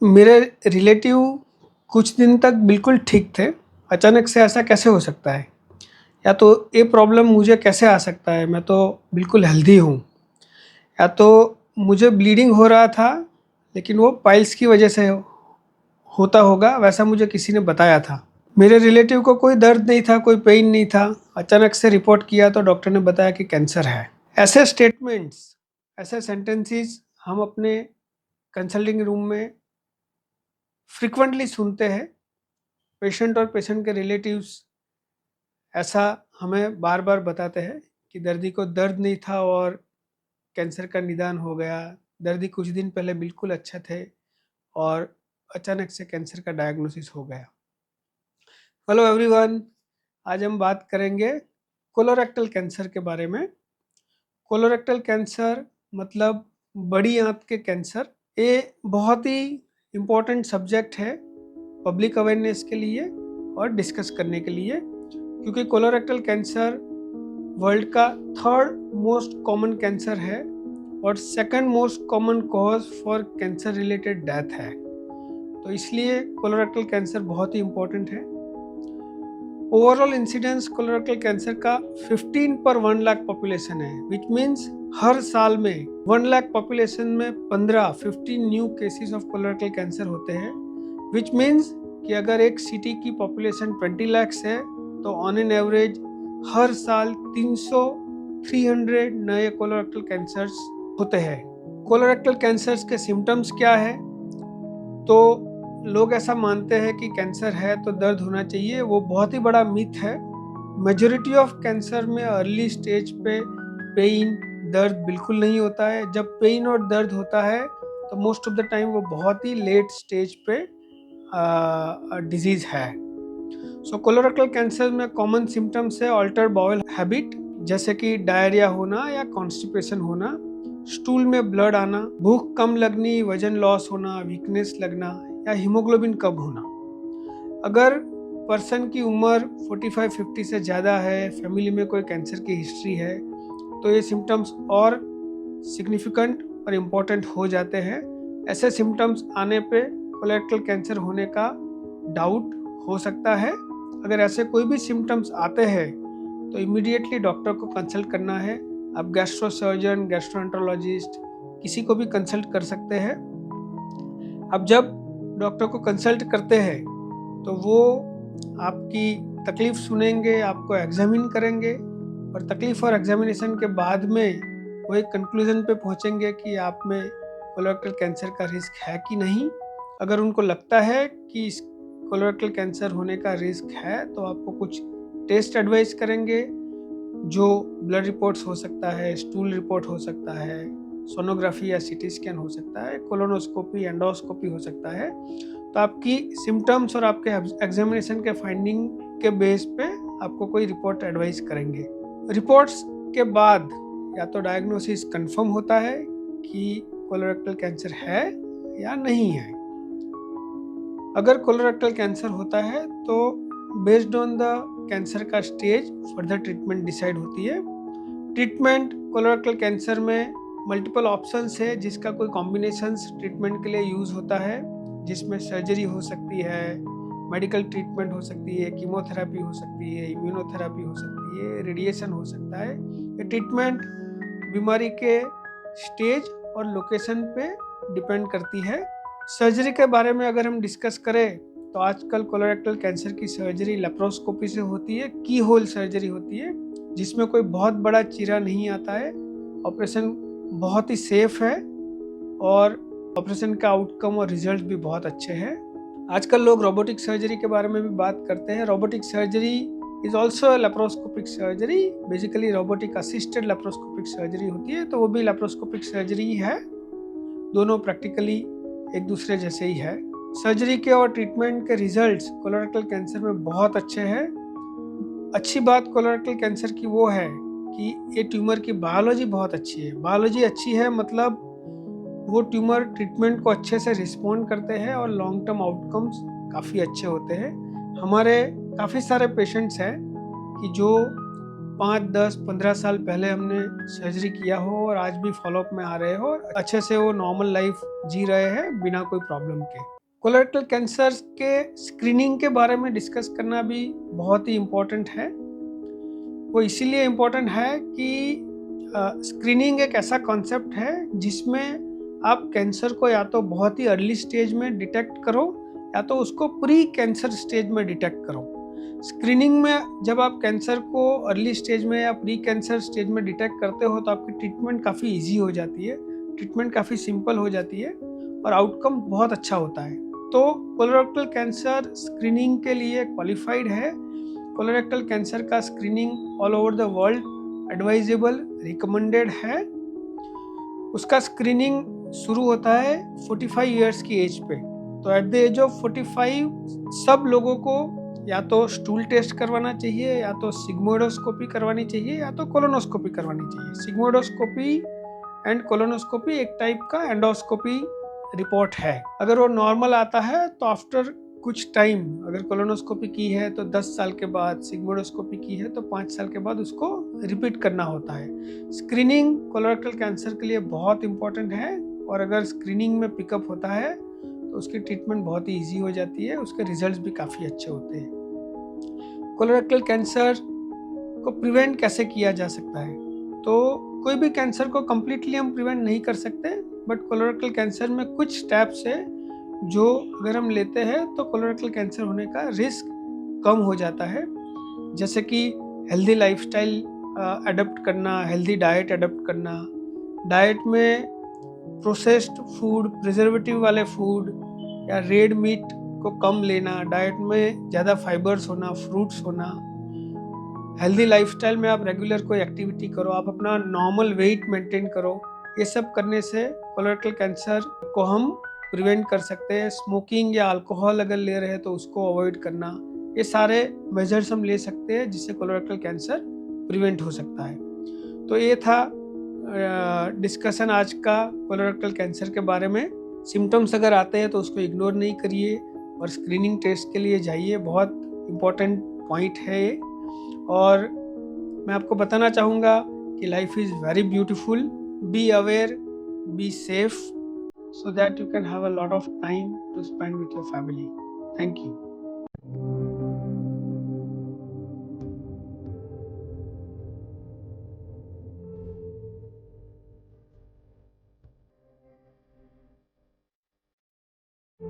मेरे रिलेटिव कुछ दिन तक बिल्कुल ठीक थे। अचानक से ऐसा कैसे हो सकता है? या तो ये प्रॉब्लम मुझे कैसे आ सकता है? मैं तो बिल्कुल हेल्दी हूँ। या तो मुझे ब्लीडिंग हो रहा था, लेकिन वो पाइल्स की वजह से होता होगा, वैसा मुझे किसी ने बताया था। मेरे रिलेटिव को कोई दर्द नहीं था, कोई पेन नहीं था। अचानक से रिपोर्ट किया तो डॉक्टर ने बताया कि कैंसर है। ऐसे स्टेटमेंट्स, ऐसे सेंटेंसेस हम अपने कंसल्टिंग रूम में फ्रीक्वेंटली सुनते हैं। पेशेंट और पेशेंट के रिलेटिव्स ऐसा हमें बार बार बताते हैं कि दर्दी को दर्द नहीं था और कैंसर का निदान हो गया। दर्दी कुछ दिन पहले बिल्कुल अच्छा थे और अचानक से कैंसर का डायग्नोसिस हो गया। हेलो एवरीवन, आज हम बात करेंगे कोलोरेक्टल कैंसर के बारे में। कोलोरेक्टल कैंसर मतलब बड़ी आंत के कैंसर। ये बहुत ही इम्पोर्टेंट सब्जेक्ट है पब्लिक अवेयरनेस के लिए और डिस्कस करने के लिए, क्योंकि कोलोरेक्टल कैंसर वर्ल्ड का थर्ड मोस्ट कॉमन कैंसर है और second most common cause for cancer related death है। तो इसलिए कोलोरेक्टल कैंसर बहुत ही इम्पोर्टेंट है। ओवरऑल इंसिडेंस कोलोरेक्टल कैंसर का 15 पर 1 लाख पॉपुलेशन है, विच मीन्स हर साल में 1 लाख पॉपुलेशन में 15 new cases of colorectal cancer होते हैं। विच मीन्स कि अगर एक सिटी की पॉपुलेशन 20 लाख है तो ऑन एन एवरेज हर साल 300 नए कोलोरेक्टल कैंसर्स होते हैं। कोलोरेक्टल कैंसर्स के सिम्टम्स क्या है? तो लोग ऐसा मानते हैं कि कैंसर है तो दर्द होना चाहिए। वो बहुत ही बड़ा मिथ है। मेजॉरिटी ऑफ कैंसर में अर्ली स्टेज पे पेन, दर्द बिल्कुल नहीं होता है। जब पेन और दर्द होता है तो मोस्ट ऑफ द टाइम वो बहुत ही लेट स्टेज पे डिजीज है। सो कोलोरेक्टल कैंसर में कॉमन सिम्टम्स है अल्टर्ड बाउल हैबिट, जैसे कि डायरिया होना या कॉन्स्टिपेशन होना, स्टूल में ब्लड आना, भूख कम लगनी, वजन लॉस होना, वीकनेस लगना या हीमोग्लोबिन कम होना। अगर पर्सन की उम्र 45-50 से ज़्यादा है, फैमिली में कोई कैंसर की हिस्ट्री है, तो ये सिम्टम्स और सिग्निफिकेंट और इम्पोर्टेंट हो जाते हैं। ऐसे सिम्टम्स आने पे कोलोरेक्टल कैंसर होने का डाउट हो सकता है। अगर ऐसे कोई भी सिम्टम्स आते हैं तो इमीडिएटली डॉक्टर को कंसल्ट करना है। आप गैस्ट्रो सर्जन, गैस्ट्रोएंटरोलॉजिस्ट किसी को भी कंसल्ट कर सकते हैं। अब जब डॉक्टर को कंसल्ट करते हैं तो वो आपकी तकलीफ सुनेंगे, आपको एग्जामिन करेंगे और तकलीफ और एग्जामिनेशन के बाद में वो एक कंक्लूजन पे पहुंचेंगे कि आप में कोलोरेक्टल कैंसर का रिस्क है कि नहीं। अगर उनको लगता है कि इस कोलोरेक्टल कैंसर होने का रिस्क है तो आपको कुछ टेस्ट एडवाइस करेंगे, जो ब्लड रिपोर्ट्स हो सकता है, स्टूल रिपोर्ट हो सकता है, सोनोग्राफी या सीटी स्कैन हो सकता है, कोलोनोस्कोपी, एंडोस्कोपी हो सकता है। तो आपकी सिम्टम्स और आपके एग्जामिनेशन के फाइंडिंग के बेस पे आपको कोई रिपोर्ट एडवाइस करेंगे। रिपोर्ट्स के बाद या तो डायग्नोसिस कंफर्म होता है कि कोलोरेक्टल कैंसर है या नहीं है। अगर कोलोरेक्टल कैंसर होता है तो बेस्ड ऑन द कैंसर का स्टेज फर्दर ट्रीटमेंट डिसाइड होती है। ट्रीटमेंट कोलोरेक्टल कैंसर में मल्टीपल ऑप्शंस है, जिसका कोई कॉम्बिनेशंस ट्रीटमेंट के लिए यूज होता है, जिसमें सर्जरी हो सकती है, मेडिकल ट्रीटमेंट हो सकती है, कीमोथेरेपी हो सकती है, इम्यूनोथेरेपी हो सकती है, रेडिएशन हो सकता है। ये ट्रीटमेंट बीमारी के स्टेज और लोकेशन पे डिपेंड करती है। सर्जरी के बारे में अगर हम डिस्कस करें तो आजकल कोलोरेक्टल कैंसर की सर्जरी लेप्रोस्कोपी से होती है, की होल सर्जरी होती है, जिसमें कोई बहुत बड़ा चीरा नहीं आता है। ऑपरेशन बहुत ही सेफ है और ऑपरेशन का आउटकम और रिजल्ट भी बहुत अच्छे हैं। आजकल लोग रोबोटिक सर्जरी के बारे में भी बात करते हैं। Robotic surgery is also laparoscopic surgery, basically robotic assisted laparoscopic surgery होती है, तो वो भी लेप्रोस्कोपिक सर्जरी ही है। दोनों प्रैक्टिकली एक दूसरे जैसे ही है। सर्जरी के और ट्रीटमेंट के रिजल्ट्स कोलोरेक्टल कैंसर में बहुत अच्छे हैं। अच्छी बात कोलोरेक्टल कैंसर की वो है कि ये ट्यूमर की बायोलॉजी बहुत अच्छी है। बायोलॉजी अच्छी है मतलब वो ट्यूमर ट्रीटमेंट को अच्छे से रिस्पॉन्ड करते हैं और लॉन्ग टर्म आउटकम्स काफ़ी अच्छे होते हैं। हमारे काफ़ी सारे पेशेंट्स हैं कि जो 5, 10, 15 साल पहले हमने सर्जरी किया हो और आज भी फॉलोअप में आ रहे हो और अच्छे से वो नॉर्मल लाइफ जी रहे हैं बिना कोई प्रॉब्लम के। कोलोरेक्टल कैंसर के स्क्रीनिंग के बारे में डिस्कस करना भी बहुत ही इम्पोर्टेंट है। वो इसीलिए इम्पोर्टेंट है कि स्क्रीनिंग एक ऐसा कॉन्सेप्ट है जिसमें आप कैंसर को या तो बहुत ही अर्ली स्टेज में डिटेक्ट करो या तो उसको प्री कैंसर स्टेज में डिटेक्ट करो। स्क्रीनिंग में जब आप कैंसर को अर्ली स्टेज में या प्री कैंसर स्टेज में डिटेक्ट करते हो तो आपकी ट्रीटमेंट काफ़ी इजी हो जाती है, ट्रीटमेंट काफ़ी सिंपल हो जाती है और आउटकम बहुत अच्छा होता है। तो कोलोरेक्टल कैंसर स्क्रीनिंग के लिए क्वालिफाइड है। कोलोरेक्टल कैंसर का screening all over the world advisable recommended है। उसका स्क्रीनिंग शुरू होता है 45 इयर्स की एज पे। तो एट द एज ऑफ 45 सब लोगों को या तो स्टूल टेस्ट करवाना चाहिए या तो सिग्मोइडोस्कोपी करवानी चाहिए या तो कोलोनोस्कोपी करवानी चाहिए। सिग्मोइडोस्कोपी एंड कोलोनोस्कोपी एक टाइप का एंडोस्कोपी रिपोर्ट है। अगर वो नॉर्मल आता है तो आफ्टर कुछ टाइम, अगर कोलोनोस्कोपी की है तो 10 साल के बाद, सिग्मोइडोस्कोपी की है तो 5 साल के बाद उसको रिपीट करना होता है। स्क्रीनिंग कोलोरेक्टल कैंसर के लिए बहुत इंपॉर्टेंट है और अगर स्क्रीनिंग में पिकअप होता है तो उसकी ट्रीटमेंट बहुत ही ईजी हो जाती है, उसके रिजल्ट्स भी काफ़ी अच्छे होते हैं। कोलोरेक्टल कैंसर को प्रिवेंट कैसे किया जा सकता है? तो कोई भी कैंसर को कम्प्लीटली हम प्रिवेंट नहीं कर सकते, बट कोलोरेक्टल कैंसर में कुछ स्टेप्स है जो अगर हम लेते हैं तो कोलोरेक्टल कैंसर होने का रिस्क कम हो जाता है। जैसे कि हेल्दी लाइफस्टाइल अडॉप्ट करना, हेल्दी डाइट अडॉप्ट करना, डाइट में प्रोसेस्ड फूड, प्रिजर्वेटिव वाले फूड या रेड मीट को कम लेना, डाइट में ज़्यादा फाइबर्स होना, फ्रूट्स होना, हेल्दी लाइफस्टाइल में आप रेगुलर कोई एक्टिविटी करो, आप अपना नॉर्मल वेट मेंटेन करो। ये सब करने से कोलोरेक्टल कैंसर को हम प्रिवेंट कर सकते हैं। स्मोकिंग या अल्कोहल अगर ले रहे हैं तो उसको अवॉइड करना, ये सारे मेजर्स हम ले सकते हैं जिससे कोलोरेक्टल कैंसर प्रिवेंट हो सकता है। तो ये था डिस्कशन आज का कोलोरेक्टल कैंसर के बारे में। सिम्टम्स अगर आते हैं तो उसको इग्नोर नहीं करिए और स्क्रीनिंग टेस्ट के लिए जाइए, बहुत इम्पोर्टेंट पॉइंट है ये। और मैं आपको बताना चाहूँगा कि life is very beautiful, be aware, be safe, so that you can have a lot of time to spend with your family. Thank you.